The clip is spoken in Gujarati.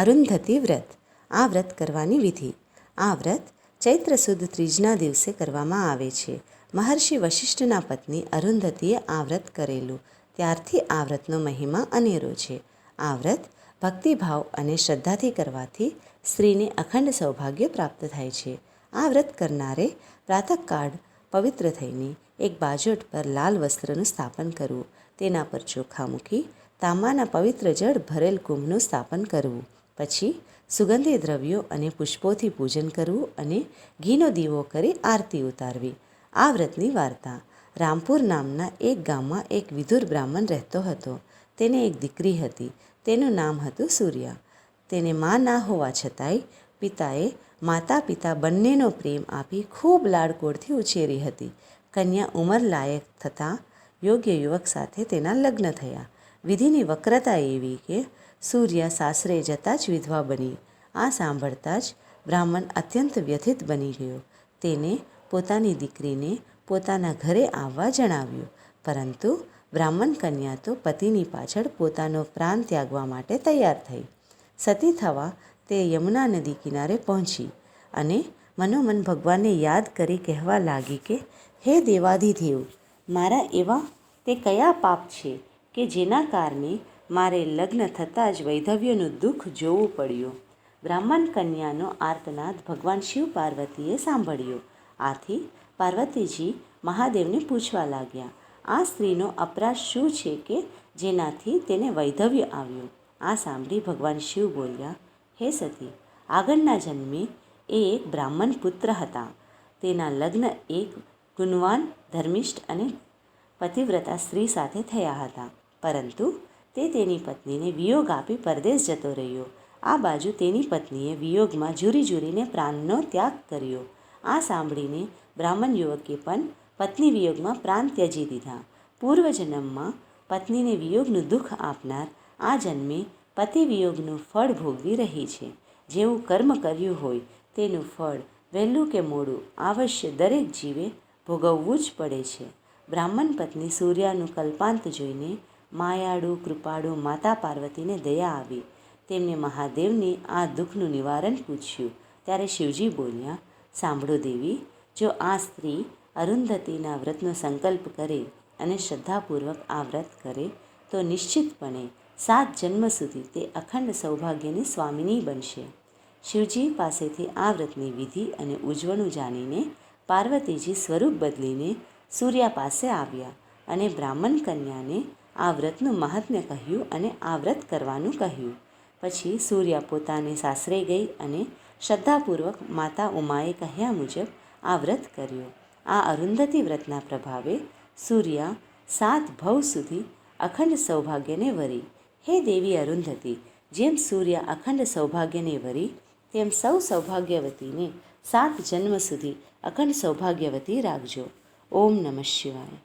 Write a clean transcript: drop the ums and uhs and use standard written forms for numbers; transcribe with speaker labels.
Speaker 1: અરુંધતી વ્રત. આ વ્રત કરવાની વિધિ. આ વ્રત ચૈત્ર સુદ ત્રીજના દિવસે કરવામાં આવે છે. મહર્ષિ વશિષ્ઠના પત્ની અરુંધતીએ આ વ્રત કરેલું ત્યારથી આ વ્રતનો મહિમા અનેરો છે. આ વ્રત ભક્તિભાવ અને શ્રદ્ધાથી કરવાથી સ્ત્રીને અખંડ સૌભાગ્ય પ્રાપ્ત થાય છે. આ વ્રત કરનારે પ્રાતઃકાળ પવિત્ર થઈને એક બાજોટ પર લાલ વસ્ત્રનું સ્થાપન કરવું, તેના પર ચોખા મૂકી તાંબાના પવિત્ર જળ ભરેલ કુંભનું સ્થાપન કરવું, પછી સુગંધી દ્રવ્યો અને પુષ્પોથી પૂજન કરવું અને ઘીનો દીવો કરી આરતી ઉતારવી. આ વ્રતની વાર્તા. રામપુર નામના એક ગામમાં એક વિદુર બ્રાહ્મણ રહેતો હતો. તેને એક દીકરી હતી. તેનું નામ હતું સૂર્યા. તેને માં ના હોવા છતાંય પિતાએ માતા પિતા બંનેનો પ્રેમ આપી ખૂબ લાડકોડથી ઉછેરી હતી. કન્યા ઉંમર લાયક થતાં યોગ્ય યુવક સાથે તેના લગ્ન થયા. વિધિની વક્રતા એવી કે સૂર્યા સાસરે જતાં જ વિધવા બની. આ સાંભળતા જ બ્રાહ્મણ અત્યંત વ્યથિત બની ગયો. તેને પોતાની દીકરીને પોતાના ઘરે આવવા જણાવ્યું, પરંતુ બ્રાહ્મણ કન્યા તો પતિની પાછળ પોતાનો પ્રાણ ત્યાગવા માટે તૈયાર થઈ. સતી થવા તે યમુના નદી કિનારે પહોંચી અને મનોમન ભગવાનને યાદ કરી કહેવા લાગી કે હે દેવાધિદેવ, મારા એવા તે કયા પાપ છે કે જેના કારણે મારે લગ્ન થતાં જ વૈધવ્યનું દુઃખ જોવું પડ્યું. બ્રાહ્મણ કન્યાનો આર્તનાદ ભગવાન શિવ પાર્વતીએ સાંભળ્યો. આથી પાર્વતીજી મહાદેવને પૂછવા લાગ્યા, આ સ્ત્રીનો અપરાધ શું છે કે જેનાથી તેને વૈધવ્ય આવ્યું? આ સાંભળી ભગવાન શિવ બોલ્યા, હે સતી, આગળના જન્મે એ એક બ્રાહ્મણ પુત્ર હતા. તેના લગ્ન એક ગુણવાન, ધર્મિષ્ઠ અને પતિવ્રતા સ્ત્રી સાથે થયા હતા, પરંતુ તે તેની પત્નીને વિયોગ આપી પરદેશ જતો રહ્યો. આ બાજુ તેની પત્નીએ વિયોગમાં ઝૂરી ઝૂરીને પ્રાણનો ત્યાગ કર્યો. આ સાંભળીને બ્રાહ્મણ યુવકે પણ પત્ની વિયોગમાં પ્રાણ ત્યજી દીધા. પૂર્વજન્મમાં પત્નીને વિયોગનું દુઃખ આપનાર આ જન્મે પતિ વિયોગનું ફળ ભોગવી રહી છે. જેવું કર્મ કર્યું હોય તેનું ફળ વહેલું કે મોડું અવશ્ય દરેક જીવે ભોગવવું જ પડે છે. બ્રાહ્મણ પત્ની સૂર્યાનું કલ્પાંત જોઈને માયાળુ કૃપાળુ માતા પાર્વતીને દયા આવી. તેમને મહાદેવને આ દુઃખનું નિવારણ પૂછ્યું. ત્યારે શિવજી બોલ્યા, સાંભળો દેવી, જો આ સ્ત્રી અરુંધતીના વ્રતનો સંકલ્પ કરે અને શ્રદ્ધાપૂર્વક આ વ્રત કરે તો નિશ્ચિતપણે 7 જન્મ સુધી તે અખંડ સૌભાગ્યની સ્વામિની બનશે. શિવજી પાસેથી આ વ્રતની વિધિ અને ઉજવણું જાણીને પાર્વતીજી સ્વરૂપ બદલીને સૂર્યા પાસે આવ્યા અને બ્રાહ્મણ કન્યાને આ વ્રતનું મહાત્મ્ય કહ્યું અને આ વ્રત કરવાનું કહ્યું. પછી સૂર્યા પોતાને સાસરે ગઈ અને શ્રદ્ધાપૂર્વક માતા ઉમાએ કહ્યા મુજબ આ વ્રત કર્યું. આ અરુંધતી વ્રતના પ્રભાવે સૂર્યા 7 ભવ સુધી અખંડ સૌભાગ્યને વરી. હે દેવી અરુંધતી, જેમ સૂર્યા અખંડ સૌભાગ્યને વરી, તેમ સૌ સૌભાગ્યવતીને 7 જન્મ સુધી અખંડ સૌભાગ્યવતી રાખજો. ઓમ નમઃ શિવાય.